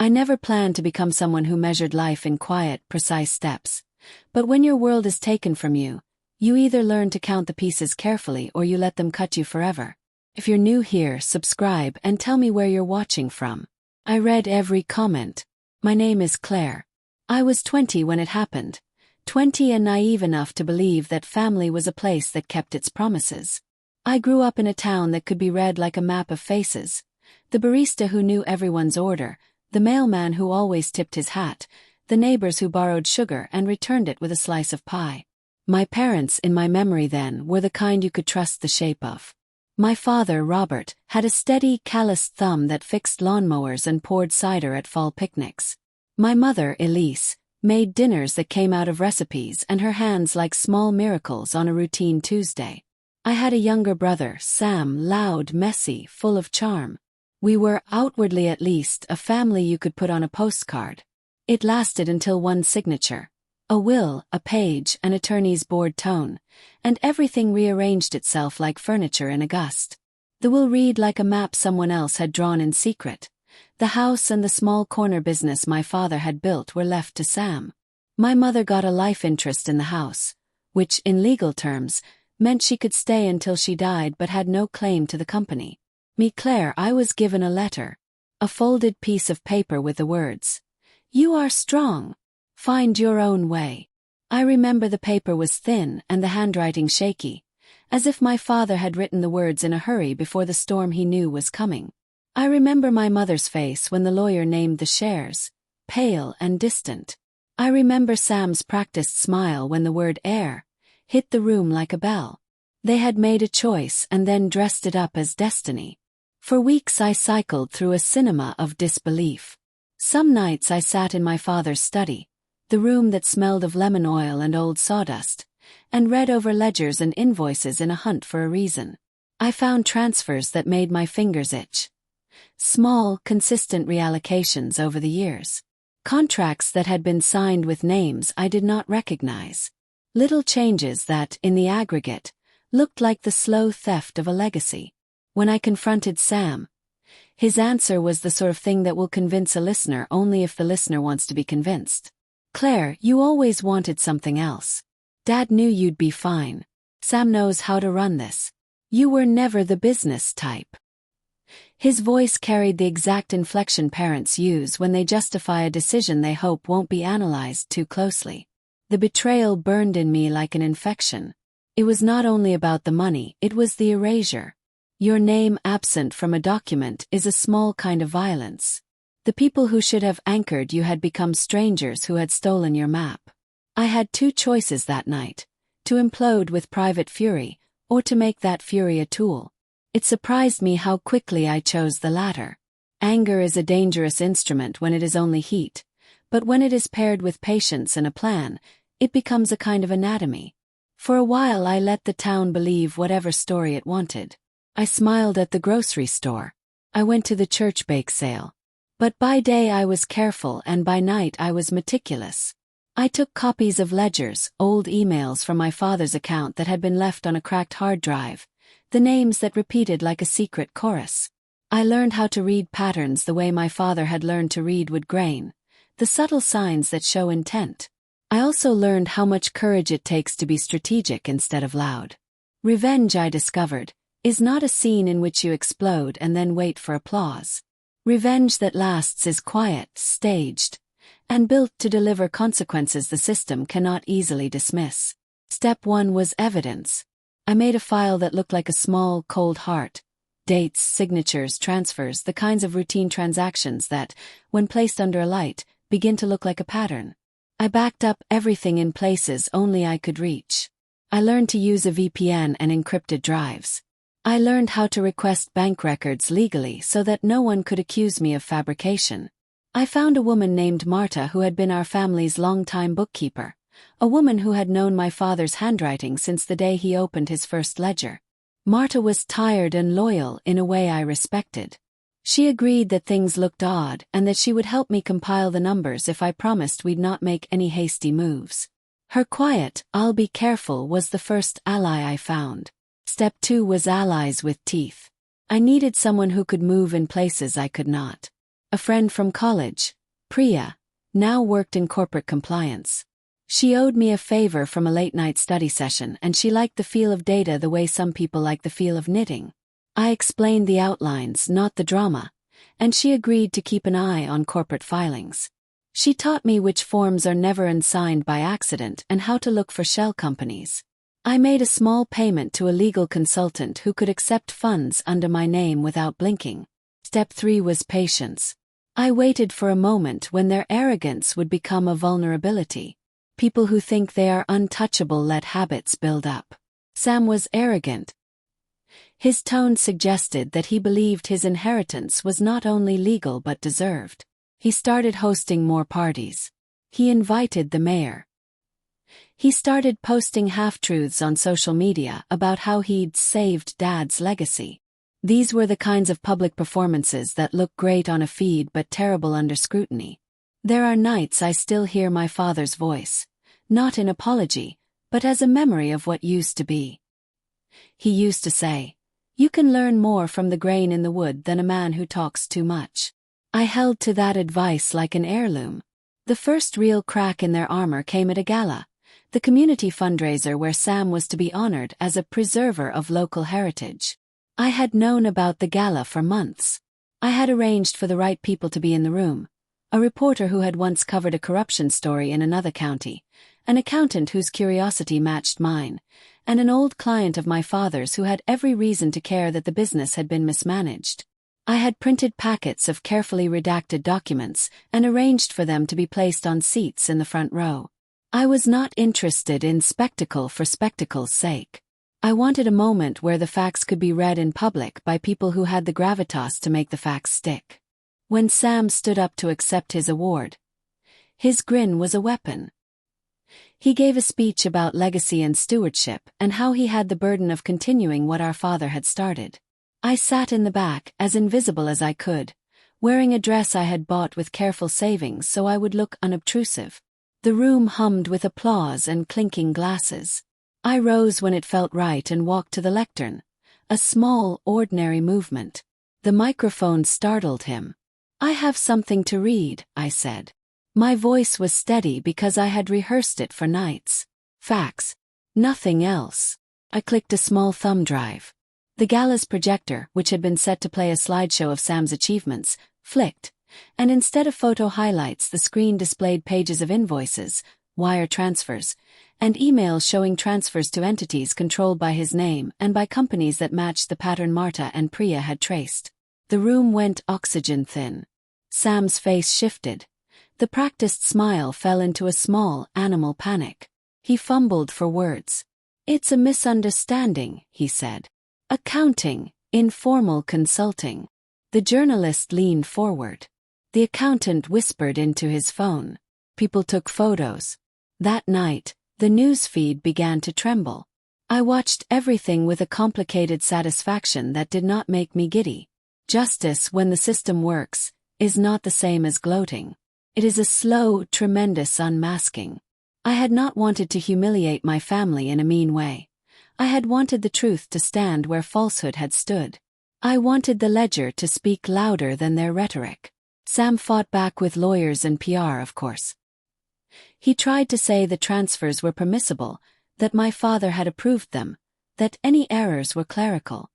I never planned to become someone who measured life in quiet, precise steps. But when your world is taken from you, you either learn to count the pieces carefully or you let them cut you forever. If you're new here, subscribe and tell me where you're watching from. I read every comment. My name is Claire. I was 20 when it happened. 20 and naive enough to believe that family was a place that kept its promises. I grew up in a town that could be read like a map of faces. The barista who knew everyone's order, the mailman who always tipped his hat, the neighbors who borrowed sugar and returned it with a slice of pie. My parents, in my memory then, were the kind you could trust the shape of. My father, Robert, had a steady, calloused thumb that fixed lawnmowers and poured cider at fall picnics. My mother, Elise, made dinners that came out of recipes and her hands like small miracles on a routine Tuesday. I had a younger brother, Sam, loud, messy, full of charm. We were, outwardly at least, a family you could put on a postcard. It lasted until one signature. A will, a page, an attorney's board tone, and everything rearranged itself like furniture in a gust. The will read like a map someone else had drawn in secret. The house and the small corner business my father had built were left to Sam. My mother got a life interest in the house, which, in legal terms, meant she could stay until she died but had no claim to the company. Me, Claire, I was given a letter. A folded piece of paper with the words, "You are strong. Find your own way." I remember the paper was thin and the handwriting shaky, as if my father had written the words in a hurry before the storm he knew was coming. I remember my mother's face when the lawyer named the shares, pale and distant. I remember Sam's practiced smile when the word heir hit the room like a bell. They had made a choice and then dressed it up as destiny. For weeks I cycled through a cinema of disbelief. Some nights I sat in my father's study, the room that smelled of lemon oil and old sawdust, and read over ledgers and invoices in a hunt for a reason. I found transfers that made my fingers itch. Small, consistent reallocations over the years. Contracts that had been signed with names I did not recognize. Little changes that, in the aggregate, looked like the slow theft of a legacy. When I confronted Sam, his answer was the sort of thing that will convince a listener only if the listener wants to be convinced. "Claire, you always wanted something else. Dad knew you'd be fine. Sam knows how to run this. You were never the business type." His voice carried the exact inflection parents use when they justify a decision they hope won't be analyzed too closely. The betrayal burned in me like an infection. It was not only about the money, it was the erasure. Your name absent from a document is a small kind of violence. The people who should have anchored you had become strangers who had stolen your map. I had two choices that night: to implode with private fury, or to make that fury a tool. It surprised me how quickly I chose the latter. Anger is a dangerous instrument when it is only heat, but when it is paired with patience and a plan, it becomes a kind of anatomy. For a while I let the town believe whatever story it wanted. I smiled at the grocery store. I went to the church bake sale. But by day I was careful and by night I was meticulous. I took copies of ledgers, old emails from my father's account that had been left on a cracked hard drive, the names that repeated like a secret chorus. I learned how to read patterns the way my father had learned to read wood grain, the subtle signs that show intent. I also learned how much courage it takes to be strategic instead of loud. Revenge, I discovered, is not a scene in which you explode and then wait for applause. Revenge that lasts is quiet, staged, and built to deliver consequences the system cannot easily dismiss. Step 1 was evidence. I made a file that looked like a small, cold heart. Dates, signatures, transfers, the kinds of routine transactions that, when placed under a light, begin to look like a pattern. I backed up everything in places only I could reach. I learned to use a VPN and encrypted drives. I learned how to request bank records legally so that no one could accuse me of fabrication. I found a woman named Marta who had been our family's longtime bookkeeper, a woman who had known my father's handwriting since the day he opened his first ledger. Marta was tired and loyal in a way I respected. She agreed that things looked odd and that she would help me compile the numbers if I promised we'd not make any hasty moves. Her quiet, "I'll be careful," was the first ally I found. Step 2 was allies with teeth. I needed someone who could move in places I could not. A friend from college, Priya, now worked in corporate compliance. She owed me a favor from a late-night study session, and she liked the feel of data the way some people like the feel of knitting. I explained the outlines, not the drama, and she agreed to keep an eye on corporate filings. She taught me which forms are never unsigned by accident and how to look for shell companies. I made a small payment to a legal consultant who could accept funds under my name without blinking. Step 3 was patience. I waited for a moment when their arrogance would become a vulnerability. People who think they are untouchable let habits build up. Sam was arrogant. His tone suggested that he believed his inheritance was not only legal but deserved. He started hosting more parties. He invited the mayor. He started posting half-truths on social media about how he'd saved Dad's legacy. These were the kinds of public performances that look great on a feed but terrible under scrutiny. There are nights I still hear my father's voice, not in apology, but as a memory of what used to be. He used to say, "You can learn more from the grain in the wood than a man who talks too much." I held to that advice like an heirloom. The first real crack in their armor came at a gala, the community fundraiser where Sam was to be honored as a preserver of local heritage. I had known about the gala for months. I had arranged for the right people to be in the room: a reporter who had once covered a corruption story in another county, an accountant whose curiosity matched mine, and an old client of my father's who had every reason to care that the business had been mismanaged. I had printed packets of carefully redacted documents and arranged for them to be placed on seats in the front row. I was not interested in spectacle for spectacle's sake. I wanted a moment where the facts could be read in public by people who had the gravitas to make the facts stick. When Sam stood up to accept his award, his grin was a weapon. He gave a speech about legacy and stewardship and how he had the burden of continuing what our father had started. I sat in the back, as invisible as I could, wearing a dress I had bought with careful savings so I would look unobtrusive. The room hummed with applause and clinking glasses. I rose when it felt right and walked to the lectern, a small, ordinary movement. The microphone startled him. "I have something to read," I said. My voice was steady because I had rehearsed it for nights. Facts. Nothing else. I clicked a small thumb drive. The gala's projector, which had been set to play a slideshow of Sam's achievements, flicked, and instead of photo highlights the screen displayed pages of invoices, wire transfers, and emails showing transfers to entities controlled by his name and by companies that matched the pattern Marta and Priya had traced. The room went oxygen thin. Sam's face shifted. The practiced smile fell into a small, animal panic. He fumbled for words. "It's a misunderstanding," he said. "Accounting, informal consulting." The journalist leaned forward. The accountant whispered into his phone. People took photos. That night, the newsfeed began to tremble. I watched everything with a complicated satisfaction that did not make me giddy. Justice, when the system works, is not the same as gloating. It is a slow, tremendous unmasking. I had not wanted to humiliate my family in a mean way. I had wanted the truth to stand where falsehood had stood. I wanted the ledger to speak louder than their rhetoric. Sam fought back with lawyers and PR, of course. He tried to say the transfers were permissible, that my father had approved them, that any errors were clerical.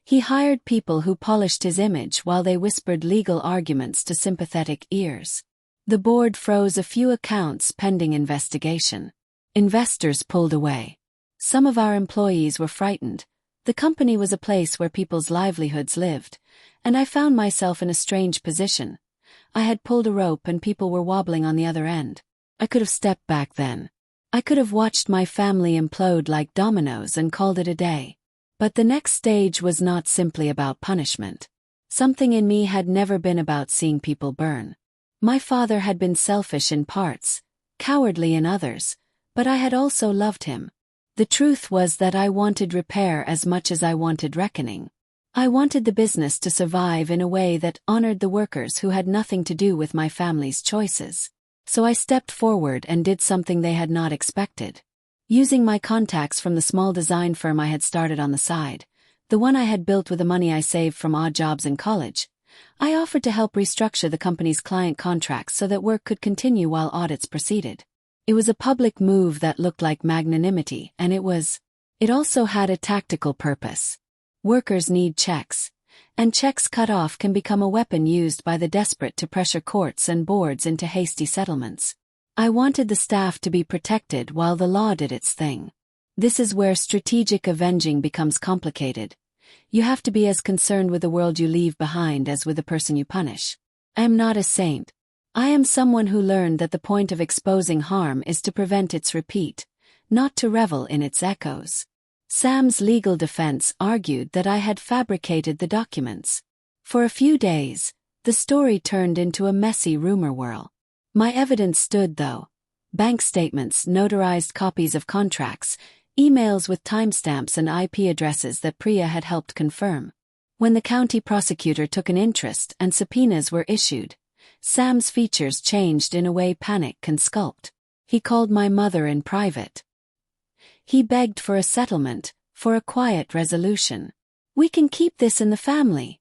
He hired people who polished his image while they whispered legal arguments to sympathetic ears. The board froze a few accounts pending investigation. Investors pulled away. Some of our employees were frightened. The company was a place where people's livelihoods lived, and I found myself in a strange position. I had pulled a rope and people were wobbling on the other end. I could have stepped back then. I could have watched my family implode like dominoes and called it a day. But the next stage was not simply about punishment. Something in me had never been about seeing people burn. My father had been selfish in parts, cowardly in others, but I had also loved him. The truth was that I wanted repair as much as I wanted reckoning. I wanted the business to survive in a way that honored the workers who had nothing to do with my family's choices. So I stepped forward and did something they had not expected. Using my contacts from the small design firm I had started on the side, the one I had built with the money I saved from odd jobs in college, I offered to help restructure the company's client contracts so that work could continue while audits proceeded. It was a public move that looked like magnanimity, and it also had a tactical purpose. Workers need checks, and checks cut off can become a weapon used by the desperate to pressure courts and boards into hasty settlements. I wanted the staff to be protected while the law did its thing. This is where strategic avenging becomes complicated. You have to be as concerned with the world you leave behind as with the person you punish. I am not a saint. I am someone who learned that the point of exposing harm is to prevent its repeat, not to revel in its echoes. Sam's legal defense argued that I had fabricated the documents. For a few days, the story turned into a messy rumor whirl. My evidence stood, though. Bank statements, notarized copies of contracts, emails with timestamps and IP addresses that Priya had helped confirm. When the county prosecutor took an interest and subpoenas were issued, Sam's features changed in a way panic can sculpt. He called my mother in private. He begged for a settlement, for a quiet resolution. "We can keep this in the family,"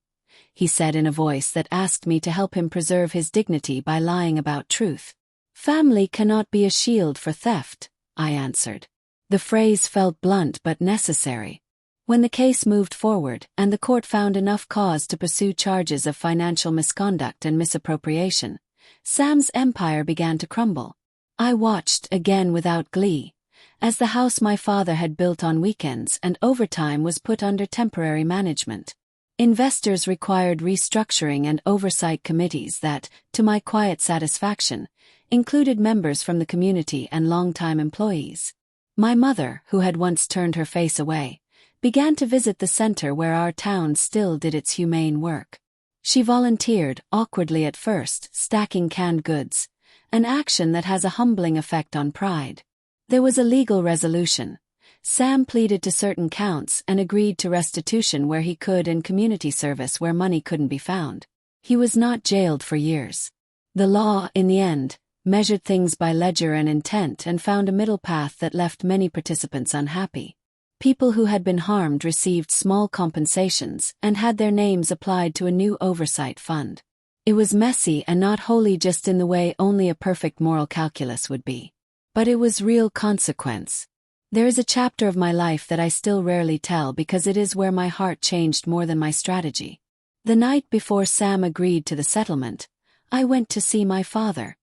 he said in a voice that asked me to help him preserve his dignity by lying about truth. "Family cannot be a shield for theft," I answered. The phrase felt blunt but necessary. When the case moved forward and the court found enough cause to pursue charges of financial misconduct and misappropriation, Sam's empire began to crumble. I watched, again without glee, as the house my father had built on weekends and overtime was put under temporary management. Investors required restructuring and oversight committees that, to my quiet satisfaction, included members from the community and longtime employees. My mother, who had once turned her face away, began to visit the center where our town still did its humane work. She volunteered, awkwardly at first, stacking canned goods, an action that has a humbling effect on pride. There was a legal resolution. Sam pleaded to certain counts and agreed to restitution where he could and community service where money couldn't be found. He was not jailed for years. The law, in the end, measured things by ledger and intent and found a middle path that left many participants unhappy. People who had been harmed received small compensations and had their names applied to a new oversight fund. It was messy and not wholly just in the way only a perfect moral calculus would be. But it was real consequence. There is a chapter of my life that I still rarely tell because it is where my heart changed more than my strategy. The night before Sam agreed to the settlement, I went to see my father.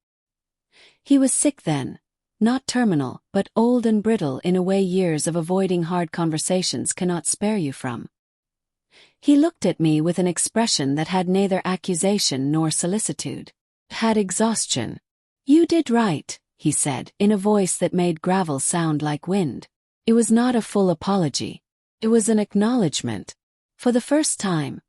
He was sick then, not terminal, but old and brittle in a way years of avoiding hard conversations cannot spare you from. He looked at me with an expression that had neither accusation nor solicitude. Had exhaustion. "You did right," he said, in a voice that made gravel sound like wind. It was not a full apology. It was an acknowledgement. For the first time,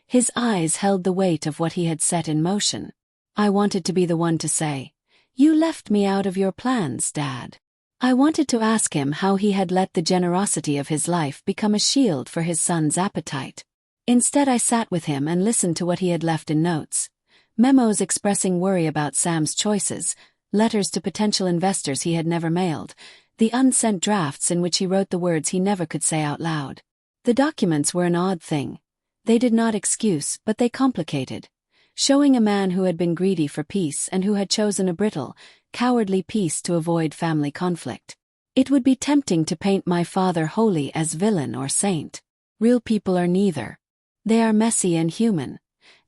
his eyes held the weight of what he had set in motion. I wanted to be the one to say, "You left me out of your plans, Dad." I wanted to ask him how he had let the generosity of his life become a shield for his son's appetite. Instead, I sat with him and listened to what he had left in notes. Memos expressing worry about Sam's choices, letters to potential investors he had never mailed, the unsent drafts in which he wrote the words he never could say out loud. The documents were an odd thing. They did not excuse, but they complicated, showing a man who had been greedy for peace and who had chosen a brittle, cowardly peace to avoid family conflict. It would be tempting to paint my father wholly as villain or saint. Real people are neither. They are messy and human.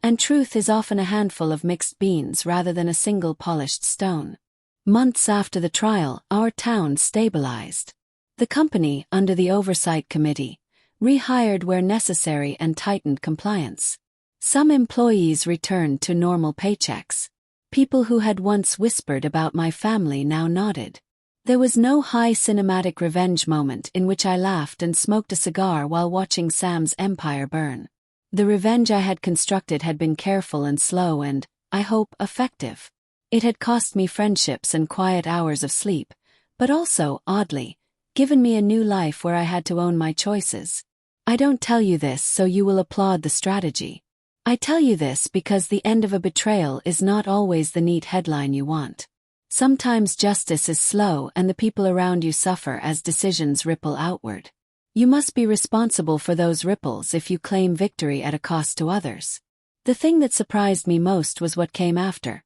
And truth is often a handful of mixed beans rather than a single polished stone. Months after the trial, our town stabilized. The company, under the oversight committee, rehired where necessary and tightened compliance. Some employees returned to normal paychecks. People who had once whispered about my family now nodded. There was no high cinematic revenge moment in which I laughed and smoked a cigar while watching Sam's empire burn. The revenge I had constructed had been careful and slow and, I hope, effective. It had cost me friendships and quiet hours of sleep, but also, oddly, given me a new life where I had to own my choices. I don't tell you this so you will applaud the strategy. I tell you this because the end of a betrayal is not always the neat headline you want. Sometimes justice is slow and the people around you suffer as decisions ripple outward. You must be responsible for those ripples if you claim victory at a cost to others. The thing that surprised me most was what came after.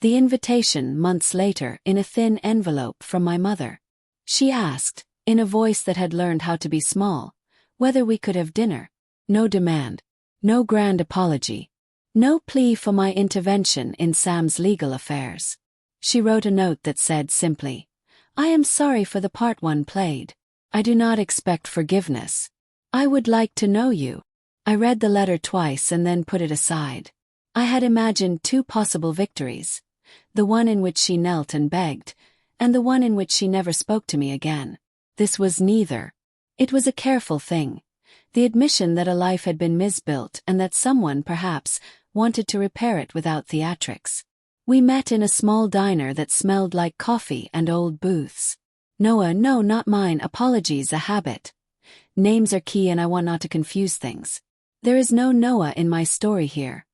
The invitation, months later, in a thin envelope from my mother. She asked, in a voice that had learned how to be small, whether we could have dinner. No demand. No grand apology. No plea for my intervention in Sam's legal affairs. She wrote a note that said simply, "I am sorry for the part one played. I do not expect forgiveness. I would like to know you." I read the letter twice and then put it aside. I had imagined two possible victories, the one in which she knelt and begged, and the one in which she never spoke to me again. This was neither. It was a careful thing, the admission that a life had been misbuilt and that someone, perhaps, wanted to repair it without theatrics. We met in a small diner that smelled like coffee and old booths. Noah, no, not mine, apologies, a habit. Names are key and I want not to confuse things. There is no Noah in my story here.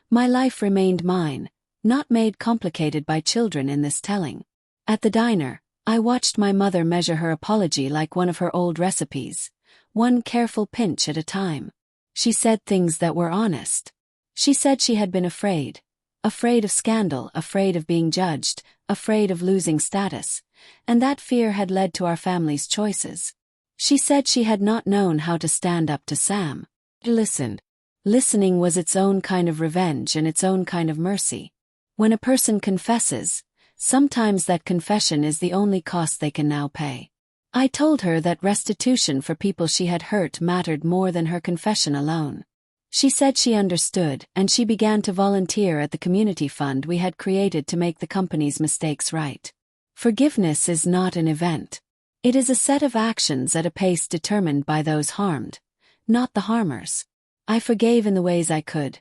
My life remained mine, not made complicated by children in this telling. At the diner, I watched my mother measure her apology like one of her old recipes, one careful pinch at a time. She said things that were honest. She said she had been afraid of scandal, afraid of being judged, afraid of losing status, and that fear had led to our family's choices. She said she had not known how to stand up to Sam. Listened. Listening was its own kind of revenge and its own kind of mercy. When a person confesses, sometimes that confession is the only cost they can now pay. I told her that restitution for people she had hurt mattered more than her confession alone. She said she understood, and she began to volunteer at the community fund we had created to make the company's mistakes right. Forgiveness is not an event. It is a set of actions at a pace determined by those harmed, not the harmers. I forgave in the ways I could,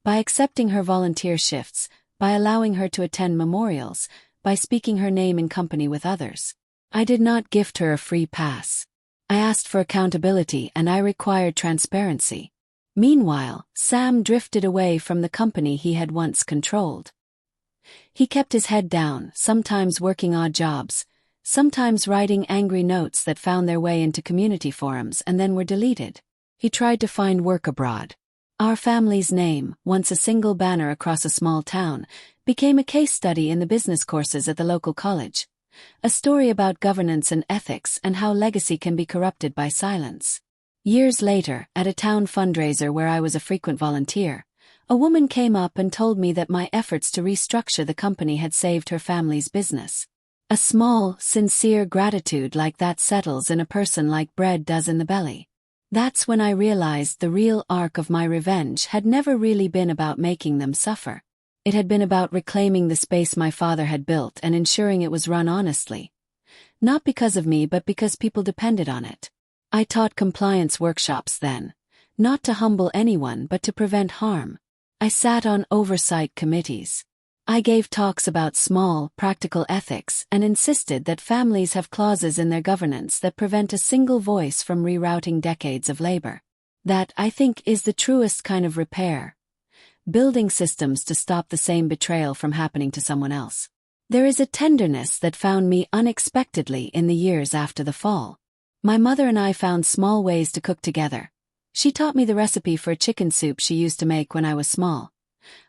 by accepting her volunteer shifts, by allowing her to attend memorials, by speaking her name in company with others. I did not gift her a free pass. I asked for accountability and I required transparency. Meanwhile, Sam drifted away from the company he had once controlled. He kept his head down, sometimes working odd jobs, sometimes writing angry notes that found their way into community forums and then were deleted. He tried to find work abroad. Our family's name, once a single banner across a small town, became a case study in the business courses at the local college. A story about governance and ethics and how legacy can be corrupted by silence. Years later, at a town fundraiser where I was a frequent volunteer, a woman came up and told me that my efforts to restructure the company had saved her family's business. A small, sincere gratitude like that settles in a person like bread does in the belly. That's when I realized the real arc of my revenge had never really been about making them suffer. It had been about reclaiming the space my father had built and ensuring it was run honestly. Not because of me but because people depended on it. I taught compliance workshops then, not to humble anyone but to prevent harm. I sat on oversight committees. I gave talks about small, practical ethics and insisted that families have clauses in their governance that prevent a single voice from rerouting decades of labor. That, I think, is the truest kind of repair. Building systems to stop the same betrayal from happening to someone else. There is a tenderness that found me unexpectedly in the years after the fall. My mother and I found small ways to cook together. She taught me the recipe for a chicken soup she used to make when I was small.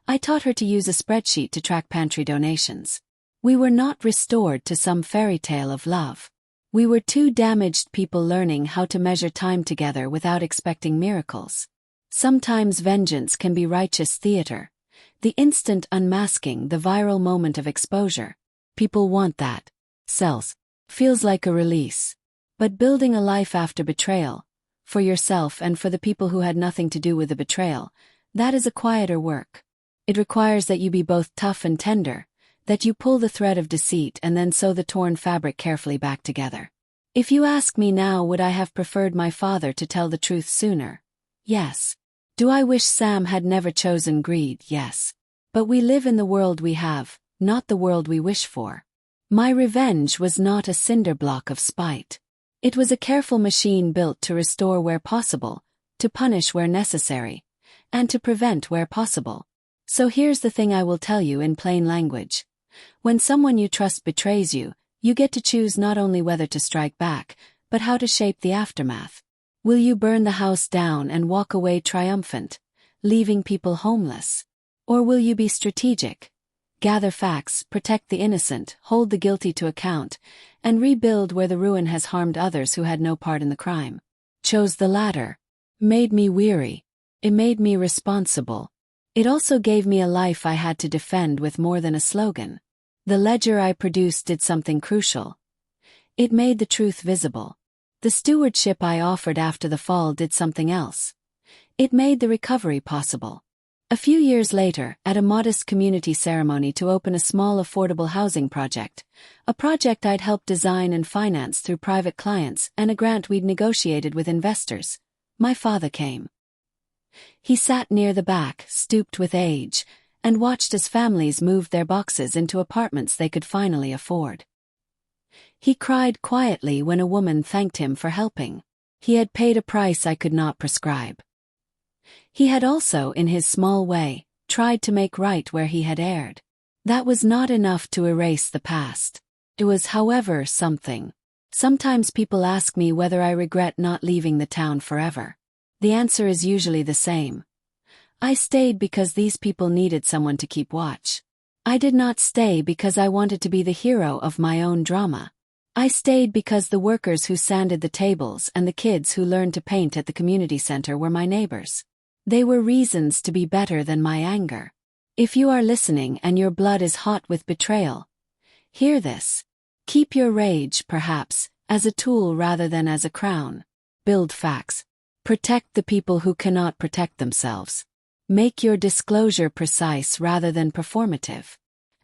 I taught her to use a spreadsheet to track pantry donations. We were not restored to some fairy tale of love. We were two damaged people learning how to measure time together without expecting miracles. Sometimes vengeance can be righteous theater. The instant unmasking, the viral moment of exposure. People want that. Sells. Feels like a release. But building a life after betrayal, for yourself and for the people who had nothing to do with the betrayal, that is a quieter work. It requires that you be both tough and tender, that you pull the thread of deceit and then sew the torn fabric carefully back together. If you ask me now, would I have preferred my father to tell the truth sooner? Yes. Do I wish Sam had never chosen greed? Yes. But we live in the world we have, not the world we wish for. My revenge was not a cinder block of spite. It was a careful machine built to restore where possible, to punish where necessary, and to prevent where possible. So here's the thing I will tell you in plain language. When someone you trust betrays you, you get to choose not only whether to strike back, but how to shape the aftermath. Will you burn the house down and walk away triumphant, leaving people homeless? Or will you be strategic? Gather facts, protect the innocent, hold the guilty to account, and rebuild where the ruin has harmed others who had no part in the crime. Chose the latter. Made me weary. It made me responsible. It also gave me a life I had to defend with more than a slogan. The ledger I produced did something crucial. It made the truth visible. The stewardship I offered after the fall did something else. It made the recovery possible. A few years later, at a modest community ceremony to open a small affordable housing project, a project I'd helped design and finance through private clients and a grant we'd negotiated with investors, my father came. He sat near the back, stooped with age, and watched as families moved their boxes into apartments they could finally afford. He cried quietly when a woman thanked him for helping. He had paid a price I could not prescribe. He had also, in his small way, tried to make right where he had erred. That was not enough to erase the past. It was, however, something. Sometimes people ask me whether I regret not leaving the town forever. The answer is usually the same. I stayed because these people needed someone to keep watch. I did not stay because I wanted to be the hero of my own drama. I stayed because the workers who sanded the tables and the kids who learned to paint at the community center were my neighbors. They were reasons to be better than my anger. If you are listening and your blood is hot with betrayal, hear this. Keep your rage, perhaps, as a tool rather than as a crown. Build facts. Protect the people who cannot protect themselves. Make your disclosure precise rather than performative.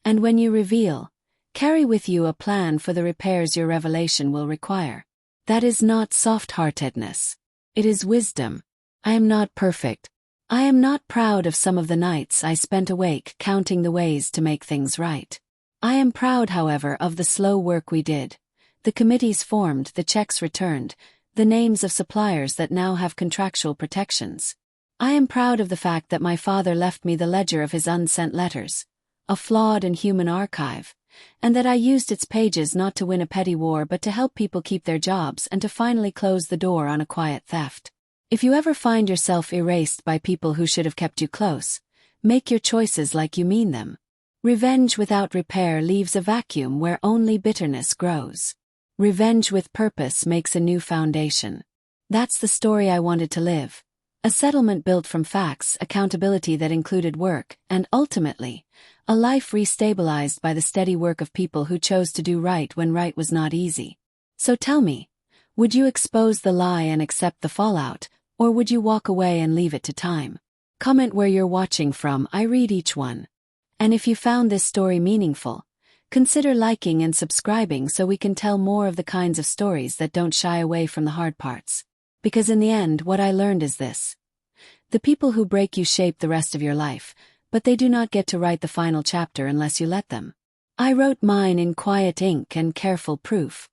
And when you reveal, carry with you a plan for the repairs your revelation will require. That is not soft-heartedness. It is wisdom. I am not perfect. I am not proud of some of the nights I spent awake counting the ways to make things right. I am proud, however, of the slow work we did. The committees formed, the checks returned, the names of suppliers that now have contractual protections. I am proud of the fact that my father left me the ledger of his unsent letters, a flawed and human archive, and that I used its pages not to win a petty war but to help people keep their jobs and to finally close the door on a quiet theft. If you ever find yourself erased by people who should have kept you close, make your choices like you mean them. Revenge without repair leaves a vacuum where only bitterness grows. Revenge with purpose makes a new foundation. That's the story I wanted to live. A settlement built from facts, accountability that included work, and ultimately, a life restabilized by the steady work of people who chose to do right when right was not easy. So tell me, would you expose the lie and accept the fallout, or would you walk away and leave it to time? Comment where you're watching from, I read each one. And if you found this story meaningful, consider liking and subscribing so we can tell more of the kinds of stories that don't shy away from the hard parts. Because in the end, what I learned is this. The people who break you shape the rest of your life, but they do not get to write the final chapter unless you let them. I wrote mine in quiet ink and careful proof.